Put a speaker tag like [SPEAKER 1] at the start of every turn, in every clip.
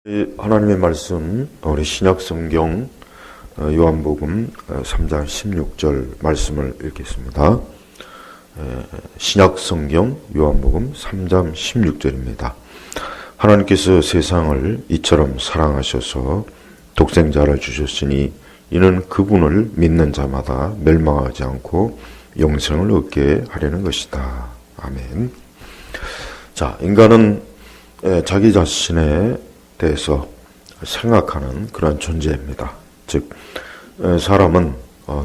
[SPEAKER 1] 하나님의 말씀, 우리 신약성경 요한복음 3장 16절 말씀을 읽겠습니다. 신약성경 요한복음 3장 16절입니다. 하나님께서 세상을 이처럼 사랑하셔서 독생자를 주셨으니 이는 그분을 믿는 자마다 멸망하지 않고 영생을 얻게 하려는 것이다. 아멘. 자, 인간은 자기 자신의 대해서 생각하는 그런 존재입니다. 즉, 사람은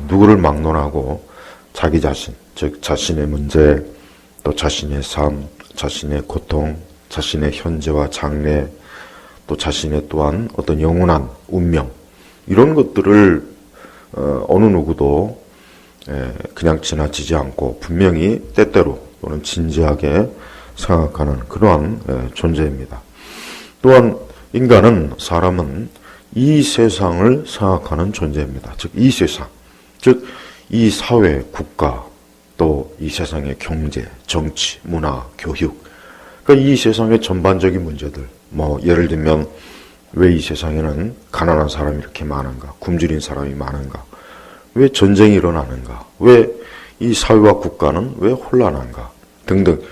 [SPEAKER 1] 누구를 막론하고 자기 자신, 즉 자신의 문제, 또 자신의 삶, 자신의 고통, 자신의 현재와 장래, 또 자신의 또한 어떤 영원한 운명, 이런 것들을 어느 누구도 그냥 지나치지 않고 분명히 때때로 또는 진지하게 생각하는 그러한 존재입니다. 또한 인간은, 사람은 이 세상을 생각하는 존재입니다. 즉, 이 세상, 즉, 이 사회, 국가, 또 이 세상의 경제, 정치, 문화, 교육, 그러니까 이 세상의 전반적인 문제들, 예를 들면, 왜 이 세상에는 가난한 사람이 이렇게 많은가, 굶주린 사람이 많은가, 왜 전쟁이 일어나는가, 왜 이 사회와 국가는 왜 혼란한가, 등등.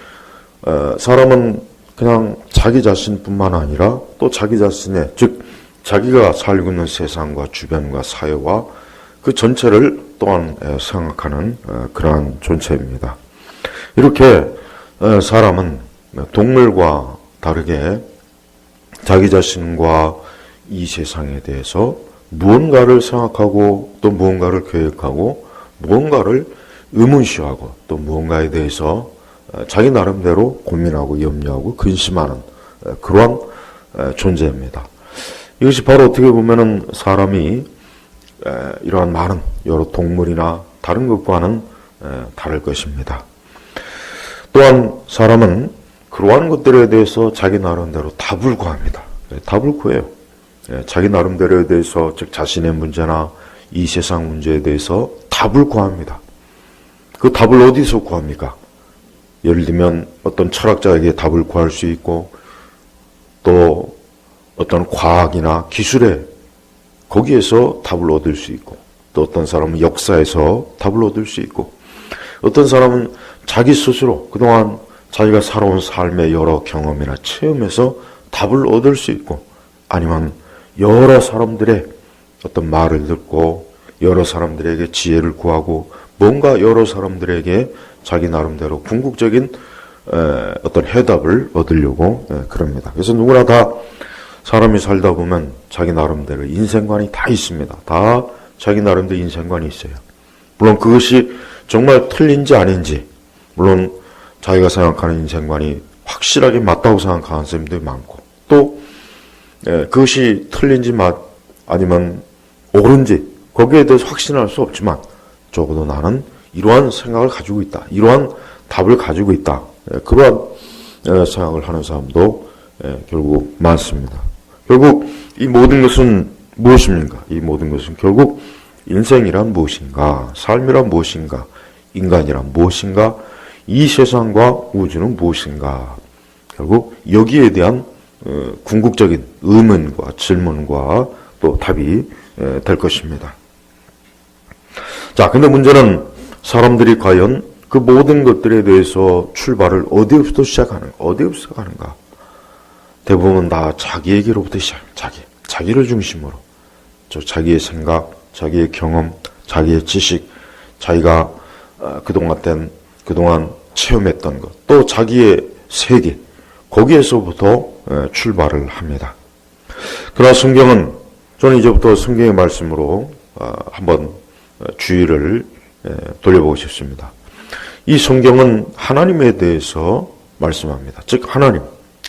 [SPEAKER 1] 사람은 그냥 자기 자신뿐만 아니라 또 자기 자신의, 즉 자기가 살고 있는 세상과 주변과 사회와 그 전체를 또한 생각하는 그러한 존재입니다. 이렇게 사람은 동물과 다르게 자기 자신과 이 세상에 대해서 무언가를 생각하고 또 무언가를 계획하고 무언가를 의문시하고 또 무언가에 대해서 자기 나름대로 고민하고 염려하고 근심하는 그러한 존재입니다. 이것이 바로 어떻게 보면은 사람이 이러한 많은 여러 동물이나 다른 것과는 다를 것입니다. 또한 사람은 그러한 것들에 대해서 자기 나름대로 답을 구합니다. 답을 구해요. 자기 나름대로에 대해서, 즉 자신의 문제나 이 세상 문제에 대해서 답을 구합니다. 그 답을 어디서 구합니까? 예를 들면 어떤 철학자에게 답을 구할 수 있고, 또 어떤 과학이나 기술에 거기에서 답을 얻을 수 있고, 또 어떤 사람은 역사에서 답을 얻을 수 있고, 어떤 사람은 자기 스스로 그동안 자기가 살아온 삶의 여러 경험이나 체험에서 답을 얻을 수 있고, 아니면 여러 사람들의 어떤 말을 듣고 여러 사람들에게 지혜를 구하고 뭔가 여러 사람들에게 자기 나름대로 궁극적인 어떤 해답을 얻으려고 그럽니다. 그래서 누구나 다 사람이 살다 보면 자기 나름대로 인생관이 다 있습니다. 다 자기 나름대로 인생관이 있어요. 물론 그것이 정말 틀린지 아닌지, 물론 자기가 생각하는 인생관이 확실하게 맞다고 생각하는 사람들이 많고, 또 그것이 틀린지 아니면 옳은지 거기에 대해서 확신할 수 없지만 적어도 나는 이러한 생각을 가지고 있다, 이러한 답을 가지고 있다, 그러한 생각을 하는 사람도 결국 많습니다. 결국 이 모든 것은 무엇입니까? 이 모든 것은 결국 인생이란 무엇인가, 삶이란 무엇인가, 인간이란 무엇인가, 이 세상과 우주는 무엇인가, 결국 여기에 대한 궁극적인 의문과 질문과 또 답이 될 것입니다. 자, 근데 문제는 사람들이 과연 그 모든 것들에 대해서 출발을 어디부터 시작하는가? 대부분 다 자기에게로부터 자기를 중심으로, 자기의 생각, 자기의 경험, 자기의 지식, 자기가 그동안 체험했던 것, 또 자기의 세계, 거기에서부터 출발을 합니다. 그러나 성경은, 저는 이제부터 성경의 말씀으로 한번 주의를 돌려보고 싶습니다. 이 성경은 하나님에 대해서 말씀합니다. 즉 하나님,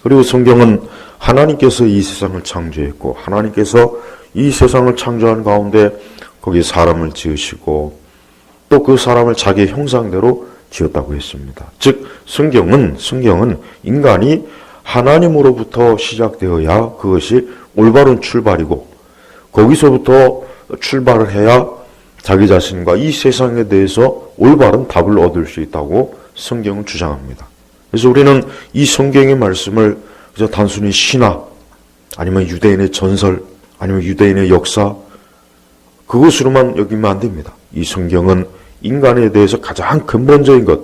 [SPEAKER 1] 그리고 성경은 하나님께서 이 세상을 창조했고, 하나님께서 이 세상을 창조한 가운데 거기에 사람을 지으시고 또 그 사람을 자기의 형상대로 지었다고 했습니다. 즉 성경은 인간이 하나님으로부터 시작되어야 그것이 올바른 출발이고, 거기서부터 출발을 해야 자기 자신과 이 세상에 대해서 올바른 답을 얻을 수 있다고 성경은 주장합니다. 그래서 우리는 이 성경의 말씀을 그저 단순히 신화, 아니면 유대인의 전설, 아니면 유대인의 역사, 그것으로만 여기면 안 됩니다. 이 성경은 인간에 대해서 가장 근본적인 것,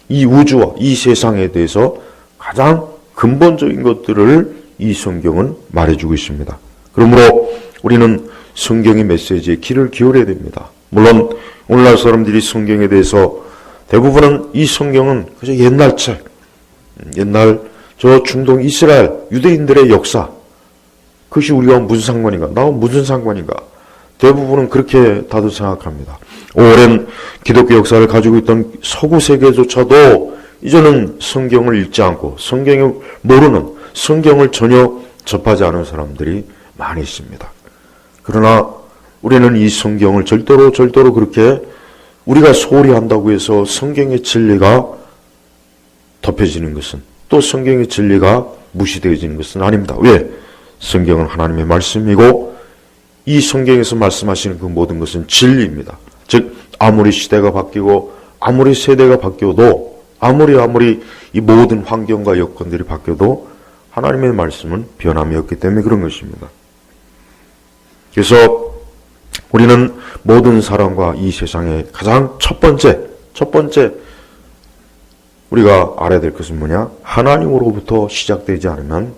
[SPEAKER 1] 이 우주와 이 세상에 대해서 가장 근본적인 것들을 이 성경은 말해주고 있습니다. 그러므로 우리는 성경의 메시지에 귀를 기울여야 됩니다. 물론 오늘날 사람들이 성경에 대해서 대부분은 이 성경은 그저 옛날 책, 옛날 저 중동 이스라엘 유대인들의 역사, 그것이 우리와 무슨 상관인가, 나와 무슨 상관인가, 대부분은 그렇게 다들 생각합니다. 오랜 기독교 역사를 가지고 있던 서구 세계조차도 이제는 성경을 읽지 않고 성경을 모르는, 성경을 전혀 접하지 않은 사람들이 많이 있습니다. 그러나 우리는 이 성경을 절대로 그렇게 우리가 소홀히 한다고 해서 성경의 진리가 덮여지는 것은, 또 성경의 진리가 무시되어지는 것은 아닙니다. 왜? 성경은 하나님의 말씀이고 이 성경에서 말씀하시는 그 모든 것은 진리입니다. 즉 아무리 시대가 바뀌고 아무리 세대가 바뀌어도 아무리 이 모든 환경과 여건들이 바뀌어도 하나님의 말씀은 변함이 없기 때문에 그런 것입니다. 그래서 우리는 모든 사람과 이 세상의 가장 첫 번째 우리가 알아야 될 것은 뭐냐? 하나님으로부터 시작되지 않으면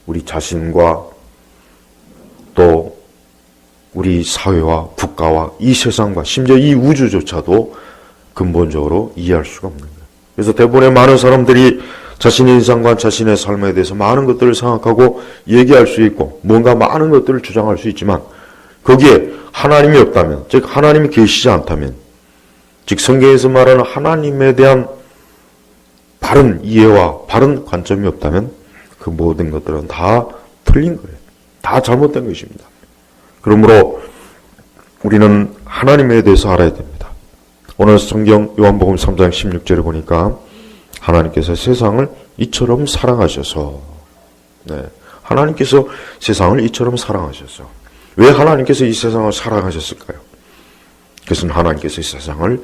[SPEAKER 1] 우리 자신과 또 우리 사회와 국가와 이 세상과 심지어 이 우주조차도 근본적으로 이해할 수가 없는 거예요. 그래서 대부분의 많은 사람들이 자신의 인생과 자신의 삶에 대해서 많은 것들을 생각하고 얘기할 수 있고 뭔가 많은 것들을 주장할 수 있지만 거기에 하나님이 없다면, 즉 하나님이 계시지 않다면, 즉 성경에서 말하는 하나님에 대한 바른 이해와 바른 관점이 없다면 그 모든 것들은 다 틀린 거예요. 다 잘못된 것입니다. 그러므로 우리는 하나님에 대해서 알아야 됩니다. 오늘 성경 요한복음 3장 16절에 보니까 하나님께서 세상을 이처럼 사랑하셔서, 하나님께서 세상을 이처럼 사랑하셔서, 왜 하나님께서 이 세상을 사랑하셨을까요? 그것은 하나님께서 이 세상을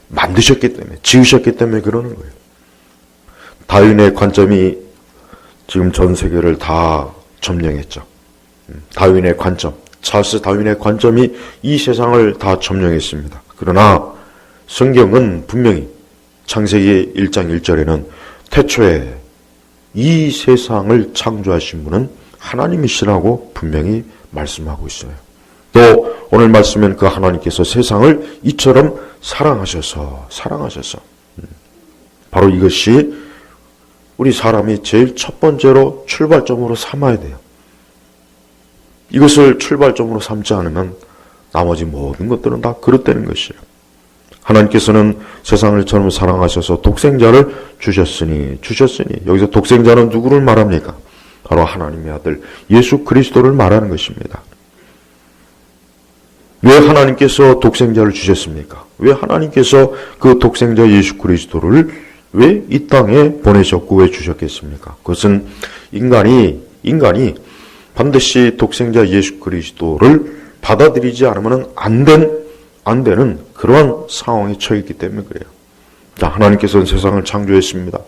[SPEAKER 1] 만드셨기 때문에, 지으셨기 때문에 그러는 거예요. 다윈의 관점이 지금 전 세계를 다 점령했죠. 다윈의 관점, 찰스 다윈의 관점이 이 세상을 다 점령했습니다. 그러나 성경은 분명히 창세기 1장 1절에는 태초에 이 세상을 창조하신 분은 하나님이시라고 분명히 말씀하고 있어요. 또 오늘 말씀은 그 하나님께서 세상을 이처럼 사랑하셔서 바로 이것이 우리 사람이 제일 첫 번째로 출발점으로 삼아야 돼요. 이것을 출발점으로 삼지 않으면 나머지 모든 것들은 다 그릇되는 것이에요. 하나님께서는 세상을 처럼 사랑하셔서 독생자를 주셨으니 여기서 독생자는 누구를 말합니까? 바로 하나님의 아들 예수 그리스도를 말하는 것입니다. 왜 하나님께서 독생자를 주셨습니까? 왜 하나님께서 그 독생자 예수 그리스도를 왜 이 땅에 보내셨고 왜 주셨겠습니까? 그것은 인간이 반드시 독생자 예수 그리스도를 받아들이지 않으면 안 되는 그러한 상황에 처했기 때문에 그래요. 하나님께서는 세상을 창조했습니다.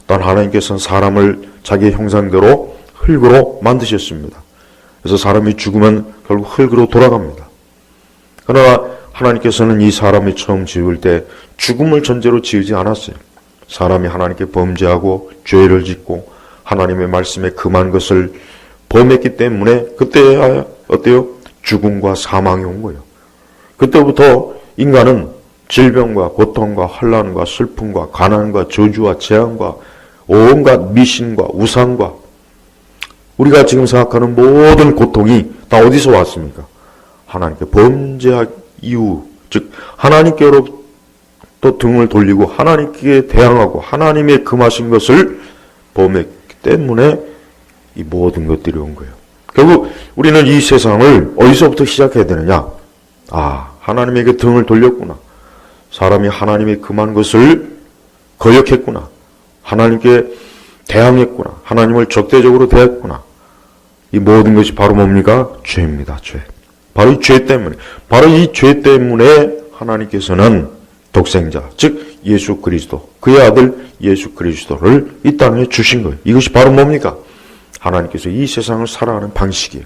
[SPEAKER 1] 단 하나님께서는 사람을 자기의 형상대로 흙으로 만드셨습니다. 그래서 사람이 죽으면 결국 흙으로 돌아갑니다. 그러나 하나님께서는 이 사람이 처음 지을 때 죽음을 전제로 지으지 않았어요. 사람이 하나님께 범죄하고 죄를 짓고 하나님의 말씀에 금한 것을 범했기 때문에 그때 어때요? 죽음과 사망이 온 거예요. 그때부터 인간은 질병과 고통과 환난과 슬픔과 가난과 저주와 재앙과 온갖 미신과 우상과 우리가 지금 생각하는 모든 고통이 다 어디서 왔습니까? 하나님께 범죄한 이후, 즉 하나님께로부터 등을 돌리고 하나님께 대항하고 하나님의 금하신 것을 범했기 때문에 이 모든 것들이 온 거예요. 결국 우리는 이 세상을 어디서부터 시작해야 되느냐? 하나님에게 등을 돌렸구나. 사람이 하나님의 금한 것을 거역했구나. 하나님께 대항했구나. 하나님을 적대적으로 대했구나. 이 모든 것이 바로 뭡니까? 죄입니다. 죄. 바로 이 죄 때문에. 바로 이 죄 때문에 하나님께서는 독생자, 즉 예수 그리스도, 그의 아들 예수 그리스도를 이 땅에 주신 거예요. 이것이 바로 뭡니까? 하나님께서 이 세상을 살아가는 방식이에요.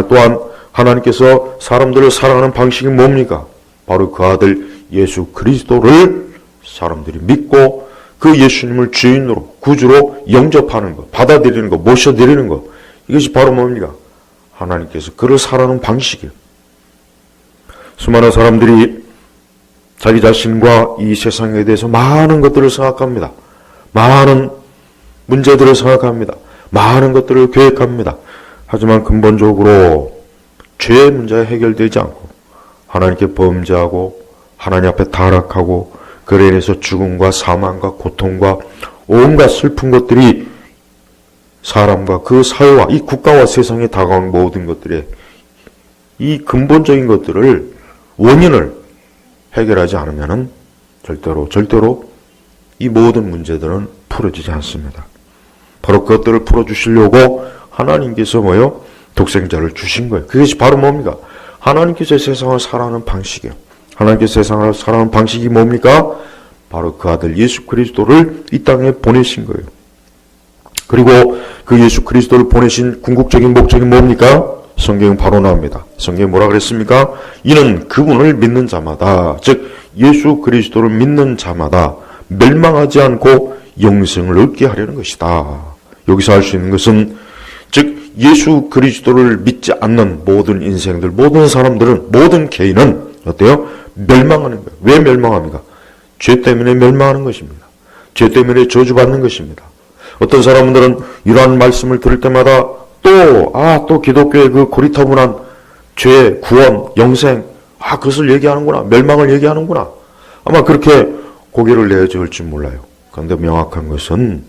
[SPEAKER 1] 또한 하나님께서 사람들을 살아가는 방식이 뭡니까? 바로 그 아들 예수 그리스도를 사람들이 믿고 그 예수님을 주인으로 구주로 영접하는 것, 받아들이는 것, 모셔드리는 것. 이것이 바로 뭡니까? 하나님께서 그를 살아가는 방식이에요. 수많은 사람들이 자기 자신과 이 세상에 대해서 많은 것들을 생각합니다. 많은 문제들을 생각합니다. 많은 것들을 계획합니다. 하지만 근본적으로 죄의 문제가 해결되지 않고 하나님께 범죄하고 하나님 앞에 타락하고 그로 인해서 죽음과 사망과 고통과 온갖 슬픈 것들이 사람과 그 사회와 이 국가와 세상에 다가온 모든 것들의 이 근본적인 것들을 원인을 해결하지 않으면 절대로 이 모든 문제들은 풀어지지 않습니다. 바로 그것들을 풀어주시려고 하나님께서 독생자를 주신 거예요. 그것이 바로 뭡니까? 하나님께서 세상을 살아가는 방식이에요. 하나님께서 세상을 살아가는 방식이 뭡니까? 바로 그 아들 예수 그리스도를 이 땅에 보내신 거예요. 그리고 그 예수 그리스도를 보내신 궁극적인 목적이 뭡니까? 성경은 바로 나옵니다. 성경에 뭐라 그랬습니까? 이는 그분을 믿는 자마다, 즉 예수 그리스도를 믿는 자마다 멸망하지 않고 영생을 얻게 하려는 것이다. 여기서 알 수 있는 것은 즉 예수 그리스도를 믿지 않는 모든 인생들, 모든 사람들은, 모든 개인은 어때요? 멸망하는 거예요. 왜 멸망합니까? 죄 때문에 멸망하는 것입니다. 죄 때문에 저주받는 것입니다. 어떤 사람들은 이러한 말씀을 들을 때마다 또 기독교의 그 고리타분한 죄, 구원, 영생, 그것을 얘기하는구나. 멸망을 얘기하는구나. 아마 그렇게 고개를 내저을지 몰라요. 그런데 명확한 것은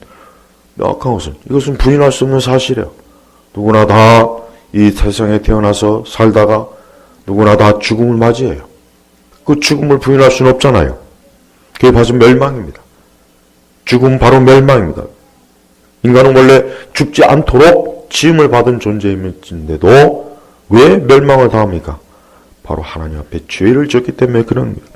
[SPEAKER 1] 이것은 부인할 수 없는 사실이에요. 누구나 다 이 세상에 태어나서 살다가 누구나 다 죽음을 맞이해요. 그 죽음을 부인할 수는 없잖아요. 그게 바로 멸망입니다. 죽음 바로 멸망입니다. 인간은 원래 죽지 않도록 지음을 받은 존재인데도 왜 멸망을 당합니까? 바로 하나님 앞에 죄를 졌기 때문에 그런 거예요.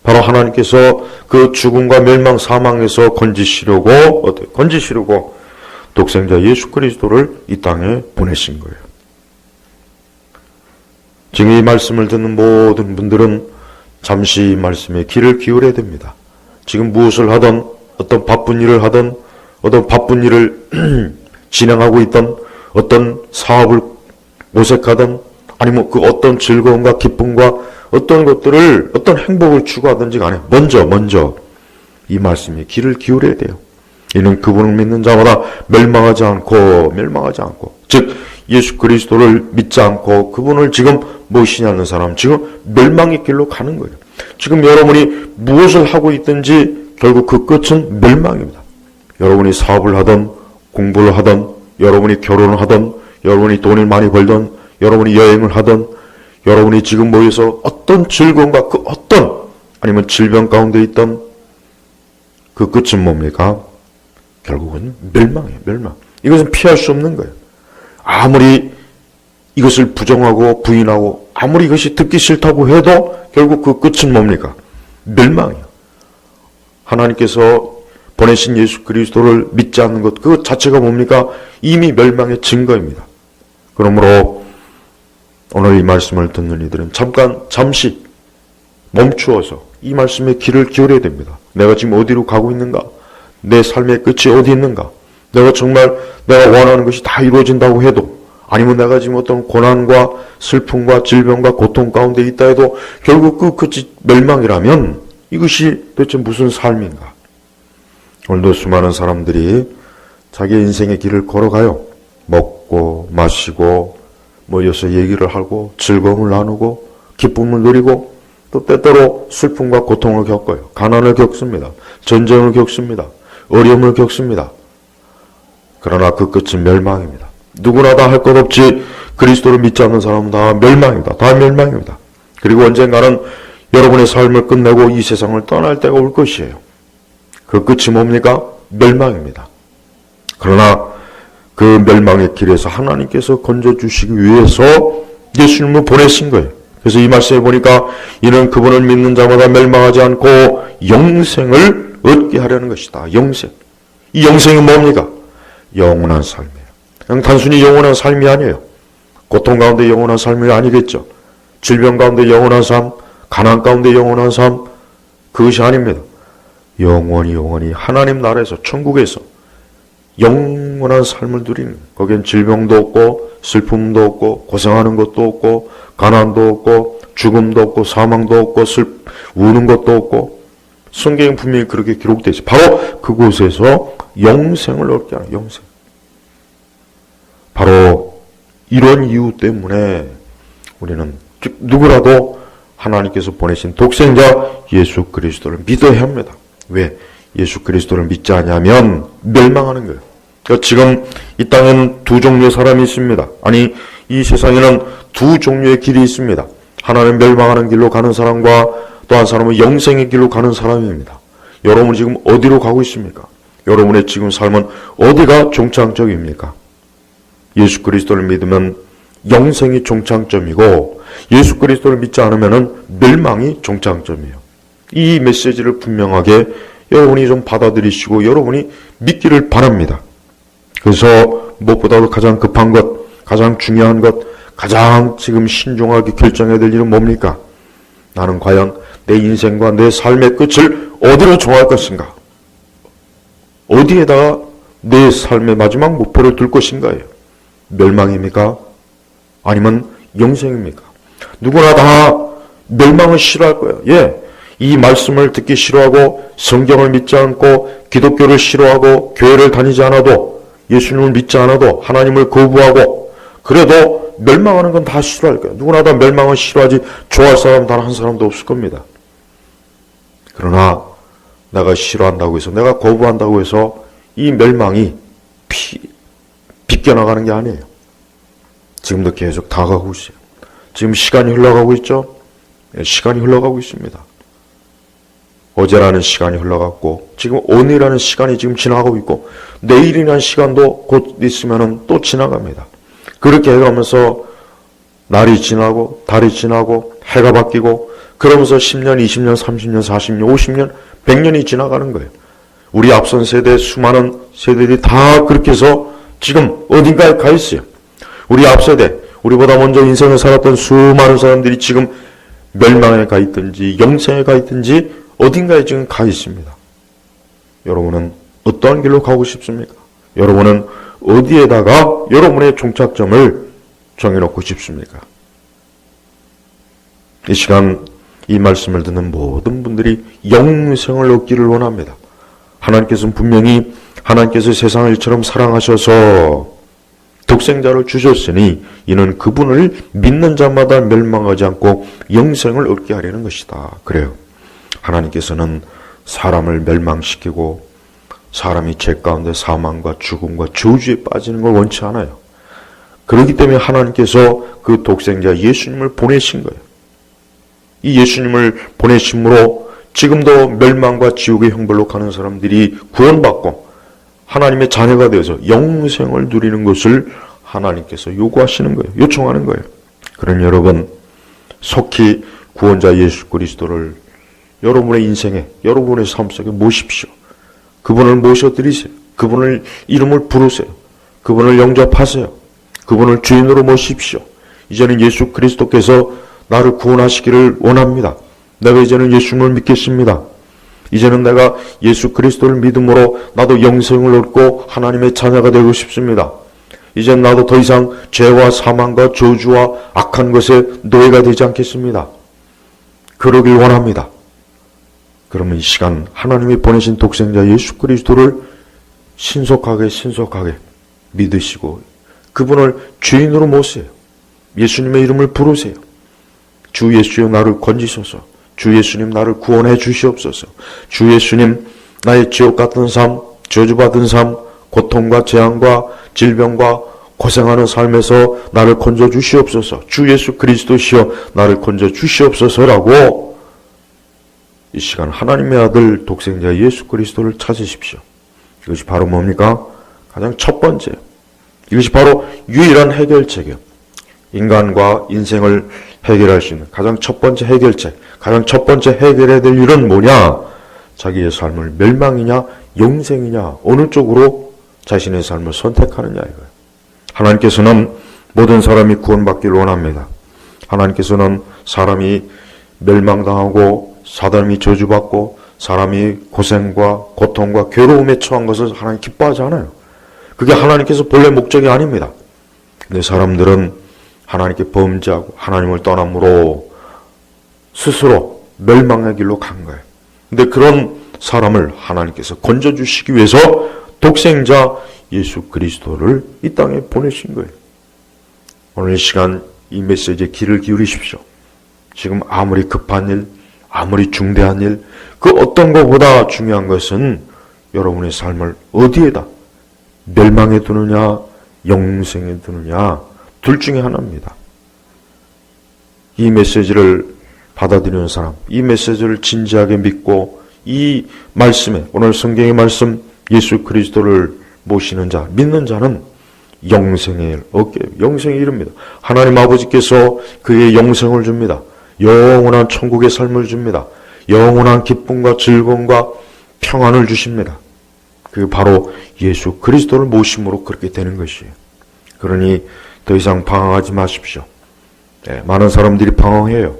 [SPEAKER 1] 바로 하나님께서 그 죽음과 멸망, 사망에서 건지시려고 독생자 예수 그리스도를 이 땅에 보내신 거예요. 지금 이 말씀을 듣는 모든 분들은 잠시 이 말씀에 귀를 기울여야 됩니다. 지금 무엇을 하든, 어떤 바쁜 일을 하든, 어떤 바쁜 일을 진행하고 있던, 어떤 사업을 모색하든, 아니면 그 어떤 즐거움과 기쁨과 어떤 것들을, 어떤 행복을 추구하든지 간에 먼저 이 말씀에 귀를 기울여야 돼요. 이는 그분을 믿는 자마다 멸망하지 않고, 즉 예수 그리스도를 믿지 않고 그분을 지금 모시지 않는 사람, 지금 멸망의 길로 가는 거예요. 지금 여러분이 무엇을 하고 있든지 결국 그 끝은 멸망입니다. 여러분이 사업을 하든 공부를 하든 여러분이 결혼을 하든 여러분이 돈을 많이 벌든 여러분이 여행을 하든 여러분이 지금 모여서 어떤 즐거움과 그 어떤 아니면 질병 가운데 있던 그 끝은 뭡니까? 결국은 멸망이에요. 멸망. 이것은 피할 수 없는 거예요. 아무리 이것을 부정하고 부인하고 아무리 이것이 듣기 싫다고 해도 결국 그 끝은 뭡니까? 멸망이에요. 하나님께서 보내신 예수 그리스도를 믿지 않는 것 그 자체가 뭡니까? 이미 멸망의 증거입니다. 그러므로 오늘 이 말씀을 듣는 이들은 잠시 멈추어서 이 말씀에 귀를 기울여야 됩니다. 내가 지금 어디로 가고 있는가? 내 삶의 끝이 어디 있는가? 내가 정말 내가 원하는 것이 다 이루어진다고 해도 아니면 내가 지금 어떤 고난과 슬픔과 질병과 고통 가운데 있다 해도 결국 그 끝이 멸망이라면 이것이 도대체 무슨 삶인가? 오늘도 수많은 사람들이 자기 인생의 길을 걸어가요. 먹고 마시고 모여서 얘기를 하고 즐거움을 나누고 기쁨을 누리고 또 때때로 슬픔과 고통을 겪어요. 가난을 겪습니다. 전쟁을 겪습니다. 어려움을 겪습니다. 그러나 그 끝은 멸망입니다. 누구나 다 할 것 없이 그리스도를 믿지 않는 사람은 다 멸망입니다. 다 멸망입니다. 그리고 언젠가는 여러분의 삶을 끝내고 이 세상을 떠날 때가 올 것이에요. 그 끝이 뭡니까? 멸망입니다. 그러나 그 멸망의 길에서 하나님께서 건져주시기 위해서 예수님을 보내신 거예요. 그래서 이 말씀에 보니까 이는 그분을 믿는 자마다 멸망하지 않고 영생을 얻게 하려는 것이다. 영생. 이 영생이 뭡니까? 영원한 삶이에요. 그냥 단순히 영원한 삶이 아니에요. 고통 가운데 영원한 삶이 아니겠죠. 질병 가운데 영원한 삶, 가난 가운데 영원한 삶, 그것이 아닙니다. 영원히 하나님 나라에서, 천국에서 영원한 삶을 누리는, 거기엔 질병도 없고 슬픔도 없고 고생하는 것도 없고 가난도 없고 죽음도 없고 사망도 없고 우는 것도 없고, 성경에 분명히 그렇게 기록되어 있어요. 바로 그곳에서 영생을 얻게 하는, 영생. 바로 이런 이유 때문에 우리는, 즉 누구라도 하나님께서 보내신 독생자 예수 그리스도를 믿어야 합니다. 왜? 예수 그리스도를 믿지 않으면 멸망하는 거예요. 그러니까 지금 이 땅에는 두 종류의 사람이 있습니다. 아니, 이 세상에는 두 종류의 길이 있습니다. 하나는 멸망하는 길로 가는 사람과 또 한 사람은 영생의 길로 가는 사람입니다. 여러분 지금 어디로 가고 있습니까? 여러분의 지금 삶은 어디가 종착점입니까? 예수 그리스도를 믿으면 영생이 종착점이고, 예수 그리스도를 믿지 않으면 멸망이 종착점이에요. 이 메시지를 분명하게 여러분이 좀 받아들이시고 여러분이 믿기를 바랍니다. 그래서 무엇보다도 가장 급한 것, 가장 중요한 것, 가장 지금 신중하게 결정해야 될 일은 뭡니까? 나는 과연 내 인생과 내 삶의 끝을 어디로 정할 것인가? 어디에다가 내 삶의 마지막 목표를 둘 것인가요? 멸망입니까? 아니면 영생입니까? 누구나 다 멸망을 싫어할 거예요. 예, 이 말씀을 듣기 싫어하고 성경을 믿지 않고 기독교를 싫어하고 교회를 다니지 않아도, 예수님을 믿지 않아도, 하나님을 거부하고, 그래도 멸망하는 건 다 싫어할 거예요. 누구나 다 멸망을 싫어하지 좋아할 사람 단 한 사람도 없을 겁니다. 그러나 내가 싫어한다고 해서, 내가 거부한다고 해서 이 멸망이 비껴나가는 게 아니에요. 지금도 계속 다가가고 있어요. 지금 시간이 흘러가고 있죠? 시간이 흘러가고 있습니다. 어제라는 시간이 흘러갔고, 지금 오늘이라는 시간이 지금 지나가고 있고, 내일이라는 시간도 곧 있으면 또 지나갑니다. 그렇게 해가면서 날이 지나고 달이 지나고 해가 바뀌고, 그러면서 10년, 20년, 30년, 40년, 50년, 100년이 지나가는 거예요. 우리 앞선 세대, 수많은 세대들이 다 그렇게 해서 지금 어딘가에 가 있어요. 우리 앞세대, 우리보다 먼저 인생을 살았던 수많은 사람들이 지금 멸망에 가 있든지 영생에 가 있든지 어딘가에 지금 가 있습니다. 여러분은 어떠한 길로 가고 싶습니까? 여러분은 어디에다가 여러분의 종착점을 정해놓고 싶습니까? 이 시간 이 말씀을 듣는 모든 분들이 영생을 얻기를 원합니다. 하나님께서는 분명히, 하나님께서 세상을 이처럼 사랑하셔서 독생자를 주셨으니 이는 그분을 믿는 자마다 멸망하지 않고 영생을 얻게 하려는 것이다. 그래요. 하나님께서는 사람을 멸망시키고 사람이 죄 가운데 사망과 죽음과 저주에 빠지는 걸 원치 않아요. 그렇기 때문에 하나님께서 그 독생자 예수님을 보내신 거예요. 이 예수님을 보내심으로 지금도 멸망과 지옥의 형벌로 가는 사람들이 구원받고 하나님의 자녀가 되어서 영생을 누리는 것을 하나님께서 요구하시는 거예요. 요청하는 거예요. 그러니 여러분, 속히 구원자 예수 그리스도를 여러분의 인생에, 여러분의 삶 속에 모십시오. 그분을 모셔드리세요. 그분을 이름을 부르세요. 그분을 영접하세요. 그분을 주인으로 모십시오. 이제는 예수 그리스도께서 나를 구원하시기를 원합니다. 내가 이제는 예수님을 믿겠습니다. 이제는 내가 예수 그리스도를 믿음으로 나도 영생을 얻고 하나님의 자녀가 되고 싶습니다. 이젠 나도 더 이상 죄와 사망과 저주와 악한 것에 노예가 되지 않겠습니다. 그러길 원합니다. 그러면 이 시간 하나님이 보내신 독생자 예수 그리스도를 신속하게 믿으시고 그분을 주인으로 모세요. 예수님의 이름을 부르세요. 주 예수여 나를 건지소서. 주 예수님 나를 구원해 주시옵소서. 주 예수님 나의 지옥 같은 삶, 저주받은 삶, 고통과 재앙과 질병과 고생하는 삶에서 나를 건져 주시옵소서. 주 예수 그리스도시여 나를 건져 주시옵소서라고 이 시간 하나님의 아들 독생자 예수 그리스도를 찾으십시오. 이것이 바로 뭡니까? 가장 첫 번째. 이것이 바로 유일한 해결책이에요. 인간과 인생을 해결할 수 있는 가장 첫 번째 해결책, 가장 첫 번째 해결해야 될 일은 뭐냐? 자기의 삶을 멸망이냐 영생이냐 어느 쪽으로 자신의 삶을 선택하느냐 이거예요. 하나님께서는 모든 사람이 구원받기를 원합니다. 하나님께서는 사람이 멸망당하고 사람이 저주받고 사람이 고생과 고통과 괴로움에 처한 것을 하나님 기뻐하지 않아요. 그게 하나님께서 본래 목적이 아닙니다. 근데 사람들은 하나님께 범죄하고 하나님을 떠남으로 스스로 멸망의 길로 간 거예요. 근데 그런 사람을 하나님께서 건져주시기 위해서 독생자 예수 그리스도를 이 땅에 보내신 거예요. 오늘 이 시간 이 메시지에 귀를 기울이십시오. 지금 아무리 급한 일, 아무리 중대한 일, 그 어떤 것보다 중요한 것은 여러분의 삶을 어디에다 멸망에 두느냐 영생에 두느냐 둘 중에 하나입니다. 이 메시지를 받아들이는 사람, 이 메시지를 진지하게 믿고 이 말씀에 오늘 성경의 말씀 예수 그리스도를 모시는 자, 믿는 자는 영생을 얻게, 영생에 이릅니다. 하나님 아버지께서 그의 영생을 줍니다. 영원한 천국의 삶을 줍니다. 영원한 기쁨과 즐거움과 평안을 주십니다. 그 바로 예수 그리스도를 모심으로 그렇게 되는 것이에요. 그러니 더 이상 방황하지 마십시오. 많은 사람들이 방황해요.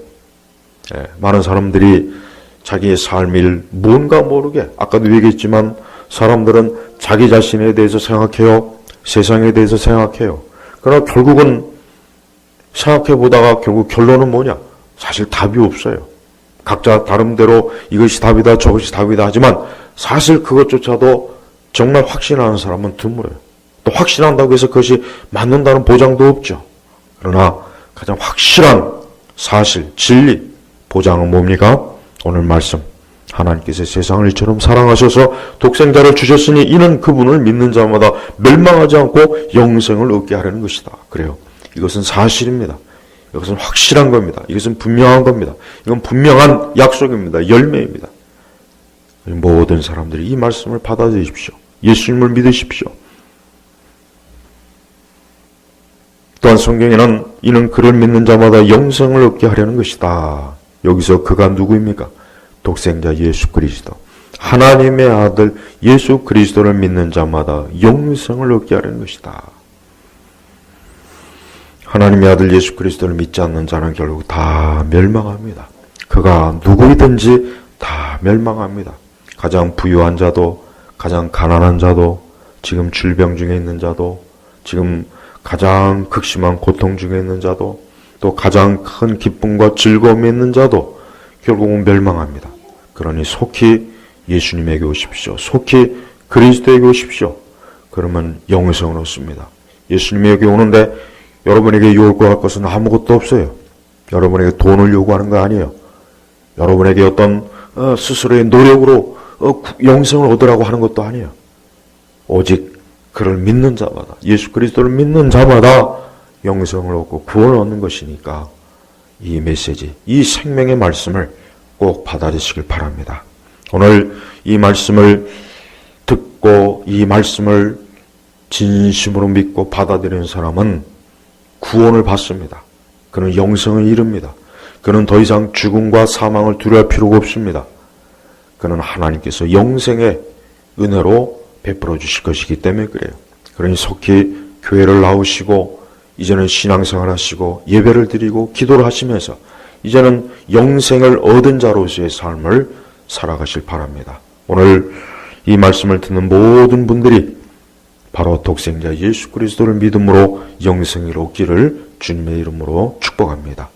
[SPEAKER 1] 많은 사람들이 자기의 삶을 뭔가 모르게, 아까도 얘기했지만 사람들은 자기 자신에 대해서 생각해요. 세상에 대해서 생각해요. 그러나 결국은 생각해보다가 결국 결론은 뭐냐? 사실 답이 없어요. 각자 다름대로 이것이 답이다 저것이 답이다 하지만 사실 그것조차도 정말 확신하는 사람은 드물어요. 또 확신한다고 해서 그것이 맞는다는 보장도 없죠. 그러나 가장 확실한 사실, 진리, 보장은 뭡니까? 오늘 말씀. 하나님께서 세상을 이처럼 사랑하셔서 독생자를 주셨으니 이는 그분을 믿는 자마다 멸망하지 않고 영생을 얻게 하려는 것이다. 그래요. 이것은 사실입니다. 이것은 확실한 겁니다. 이것은 분명한 겁니다. 이건 분명한 약속입니다. 열매입니다. 모든 사람들이 이 말씀을 받아들이십시오. 예수님을 믿으십시오. 또한 성경에는 이는 그를 믿는 자마다 영생을 얻게 하려는 것이다. 여기서 그가 누구입니까? 독생자 예수 그리스도. 하나님의 아들 예수 그리스도를 믿는 자마다 영생을 얻게 하려는 것이다. 하나님의 아들 예수 그리스도를 믿지 않는 자는 결국 다 멸망합니다. 그가 누구이든지 다 멸망합니다. 가장 부유한 자도, 가장 가난한 자도, 지금 질병 중에 있는 자도, 지금 가장 극심한 고통 중에 있는 자도, 또 가장 큰 기쁨과 즐거움이 있는 자도 결국은 멸망합니다. 그러니 속히 예수님에게 오십시오. 속히 그리스도에게 오십시오. 그러면 영생을 얻습니다. 예수님에게 오는데 여러분에게 요구할 것은 아무것도 없어요. 여러분에게 돈을 요구하는 거 아니에요. 여러분에게 어떤 스스로의 노력으로 영생을 얻으라고 하는 것도 아니에요. 오직 그를 믿는 자마다, 예수 그리스도를 믿는 자마다 영생을 얻고 구원을 얻는 것이니까 이 메시지, 이 생명의 말씀을 꼭 받아들이시길 바랍니다. 오늘 이 말씀을 듣고 이 말씀을 진심으로 믿고 받아들이는 사람은 구원을 받습니다. 그는 영생을 이룹니다. 그는 더 이상 죽음과 사망을 두려워할 필요가 없습니다. 그는 하나님께서 영생의 은혜로 베풀어 주실 것이기 때문에 그래요. 그러니 속히 교회를 나오시고 이제는 신앙생활 하시고 예배를 드리고 기도를 하시면서 이제는 영생을 얻은 자로서의 삶을 살아가실 바랍니다. 오늘 이 말씀을 듣는 모든 분들이 바로 독생자 예수 그리스도를 믿음으로 영생을 얻기를 주님의 이름으로 축복합니다.